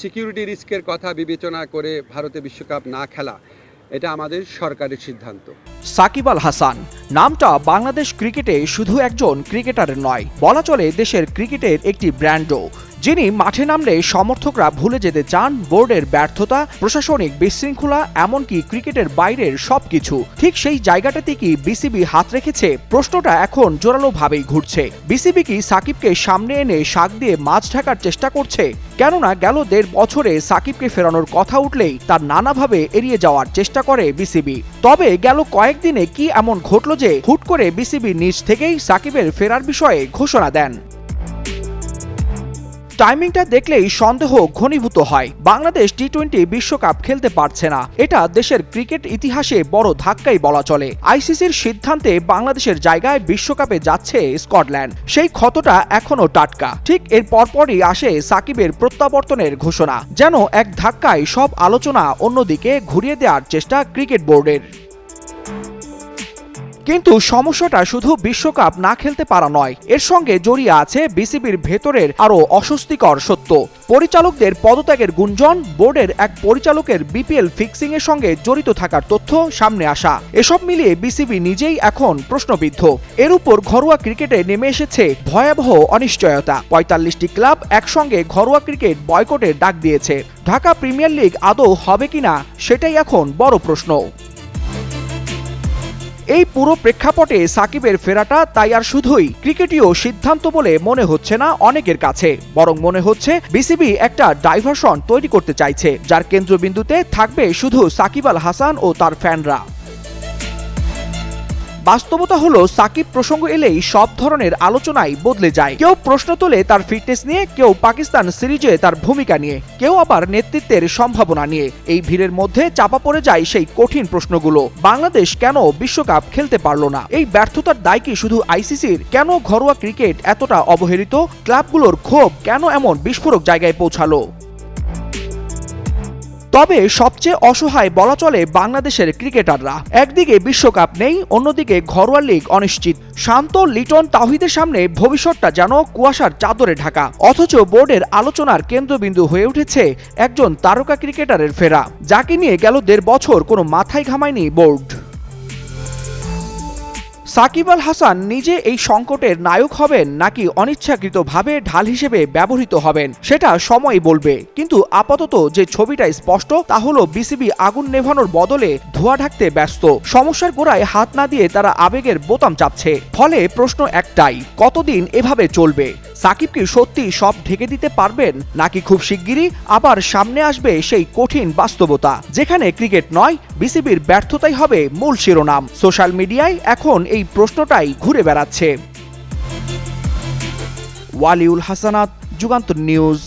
Security রিস্কের কথা বিবেচনা করে ভারতে বিশ্বকাপ না খেলা এটা আমাদের সরকারের সিদ্ধান্ত। সাকিব আল হাসান নামটা বাংলাদেশ ক্রিকেটে শুধু একজন ক্রিকেটারের নয়, বলা চলে দেশের ক্রিকেটের একটি ব্র্যান্ডও। যিনি মাঠে নামলে সমর্থকরা ভুলে যেতে চান বোর্ডের ব্যর্থতা, প্রশাসনিক বিশৃঙ্খলা, এমনকি ক্রিকেটের বাইরের সবকিছু। ঠিক সেই জায়গাটাতে কি বিসিবি হাত রেখেছে? প্রশ্নটা এখন জোরালোভাবেই ঘুরছে। বিসিবি কি সাকিবকে সামনে এনে শাক দিয়ে মাছ ঢাকার চেষ্টা করছে? কেননা গেল ১.৫ বছরে সাকিবকে ফেরানোর কথা উঠলেই তার নানাভাবে এড়িয়ে যাওয়ার চেষ্টা করে বিসিবি। তবে গেল কয়েকদিনে কি এমন ঘটল যে হুট করে বিসিবি নিজ থেকেই সাকিবের ফেরার বিষয়ে ঘোষণা দেন? টাইমিংটা দেখলেই সন্দেহ ঘনীভূত হয়। বাংলাদেশ টি-20 বিশ্বকাপ খেলতে পারছে না, এটা দেশের ক্রিকেট ইতিহাসে বড় ধাক্কাই বলা চলে। আইসিসির সিদ্ধান্তে বাংলাদেশের জায়গায় বিশ্বকাপে যাচ্ছে স্কটল্যান্ড। সেই ক্ষতটা এখনো টাটকা। ঠিক এর পরপরই আসে সাকিবের প্রত্যাবর্তনের ঘোষণা। যেন এক ধাক্কায় সব আলোচনা অন্যদিকে ঘুরিয়ে দেওয়ার চেষ্টা ক্রিকেট বোর্ডের। কিন্তু সমস্যাটা শুধু বিশ্বকাপ না খেলতে পারা নয়, এর সঙ্গে জড়িয়ে আছে বিসিবির ভেতরের আরও অস্বস্তিকর সত্য। পরিচালকদের পদত্যাগের গুঞ্জন, বোর্ডের এক পরিচালকের বিপিএল ফিক্সিং এর সঙ্গে জড়িত থাকার তথ্য সামনে আসা, এসব মিলিয়ে বিসিবি নিজেই এখন প্রশ্নবিদ্ধ। এর উপর ঘরোয়া ক্রিকেটে নেমে এসেছে ভয়াবহ অনিশ্চয়তা। ৪৫টি ক্লাব একসঙ্গে ঘরোয়া ক্রিকেট বয়কটের ডাক দিয়েছে। ঢাকা প্রিমিয়ার লিগ আদৌ হবে কিনা সেটাই এখন বড় প্রশ্ন। এই পুরো প্রেক্ষাপটে সাকিবের ফেরাটা তাই আর শুধুই ক্রিকেটীয় সিদ্ধান্ত বলে মনে হচ্ছে না অনেকের কাছে, বরং মনে হচ্ছে বিসিবি একটা ডাইভারশন তৈরি করতে চাইছে, যার কেন্দ্রবিন্দুতে থাকবে শুধু সাকিব আল হাসান ও তার ফ্যানরা। বাস্তবতা হলো সাকিব প্রসঙ্গ এলেই সব ধরনের আলোচনাই বদলে যায়। কেউ প্রশ্ন তোলে তার ফিটনেস নিয়ে, কেউ পাকিস্তান সিরিজে তার ভূমিকা নিয়ে, কেউ আবার নেতৃত্বের সম্ভাবনা নিয়ে। এই ভিড়ের মধ্যে চাপা পড়ে যায় সেই কঠিন প্রশ্নগুলো। বাংলাদেশ কেন বিশ্বকাপ খেলতে পারল না? এই ব্যর্থতার দায় কি শুধু আইসিসির? কেন ঘরোয়া ক্রিকেট এতটা অবহেলিত? ক্লাবগুলোর ক্ষোভ কেন এমন বিস্ফোরক জায়গায় পৌঁছালো? তবে সবচেয়ে অসহায় বলা চলে বাংলাদেশের ক্রিকেটাররা। একদিকে বিশ্বকাপ নেই, অন্যদিকে ঘরোয়া লিগ অনিশ্চিত। শান্ত লিটন তাওহিদের সামনে ভবিষ্যৎটা যেন কুয়াশার চাদরে ঢাকা। অথচ বোর্ডের আলোচনার কেন্দ্রবিন্দু হয়ে উঠেছে একজন তারকা ক্রিকেটারের ফেরা, যাকে নিয়ে গেল ১.৫ বছর কোনো মাথায় ঘামায়নি বোর্ড। সাকিব আল হাসান নিজে এই সংকটের নায়ক হবেন নাকি অনিচ্ছাকৃতভাবে ঢাল হিসেবে ব্যবহৃত হবেন সেটা সময় বলবে। কিন্তু আপাতত যে ছবিটা স্পষ্ট তা হলো বিসিবি আগুন নেভানোর বদলে ধোঁয়া ঢাকতে ব্যস্ত। সমস্যার গোড়ায় হাত না দিয়ে তারা আবেগের বোতাম চাপছে। ফলে প্রশ্ন একটাই, কতদিন এভাবে চলবে? সাকিব কি সত্যি সব ঢেকে দিতে পারবেন, নাকি খুব শিগগিরই আবার সামনে আসবে সেই কঠিন বাস্তবতা, যেখানে ক্রিকেট নয় বিসিবির ব্যর্থতাই হবে মূল শিরোনাম? সোশ্যাল মিডিয়ায় এখন এই প্রশ্নটাই ঘুরে বেড়াচ্ছে। ওয়ালিউল হাসানাত, যুগান্তর নিউজ।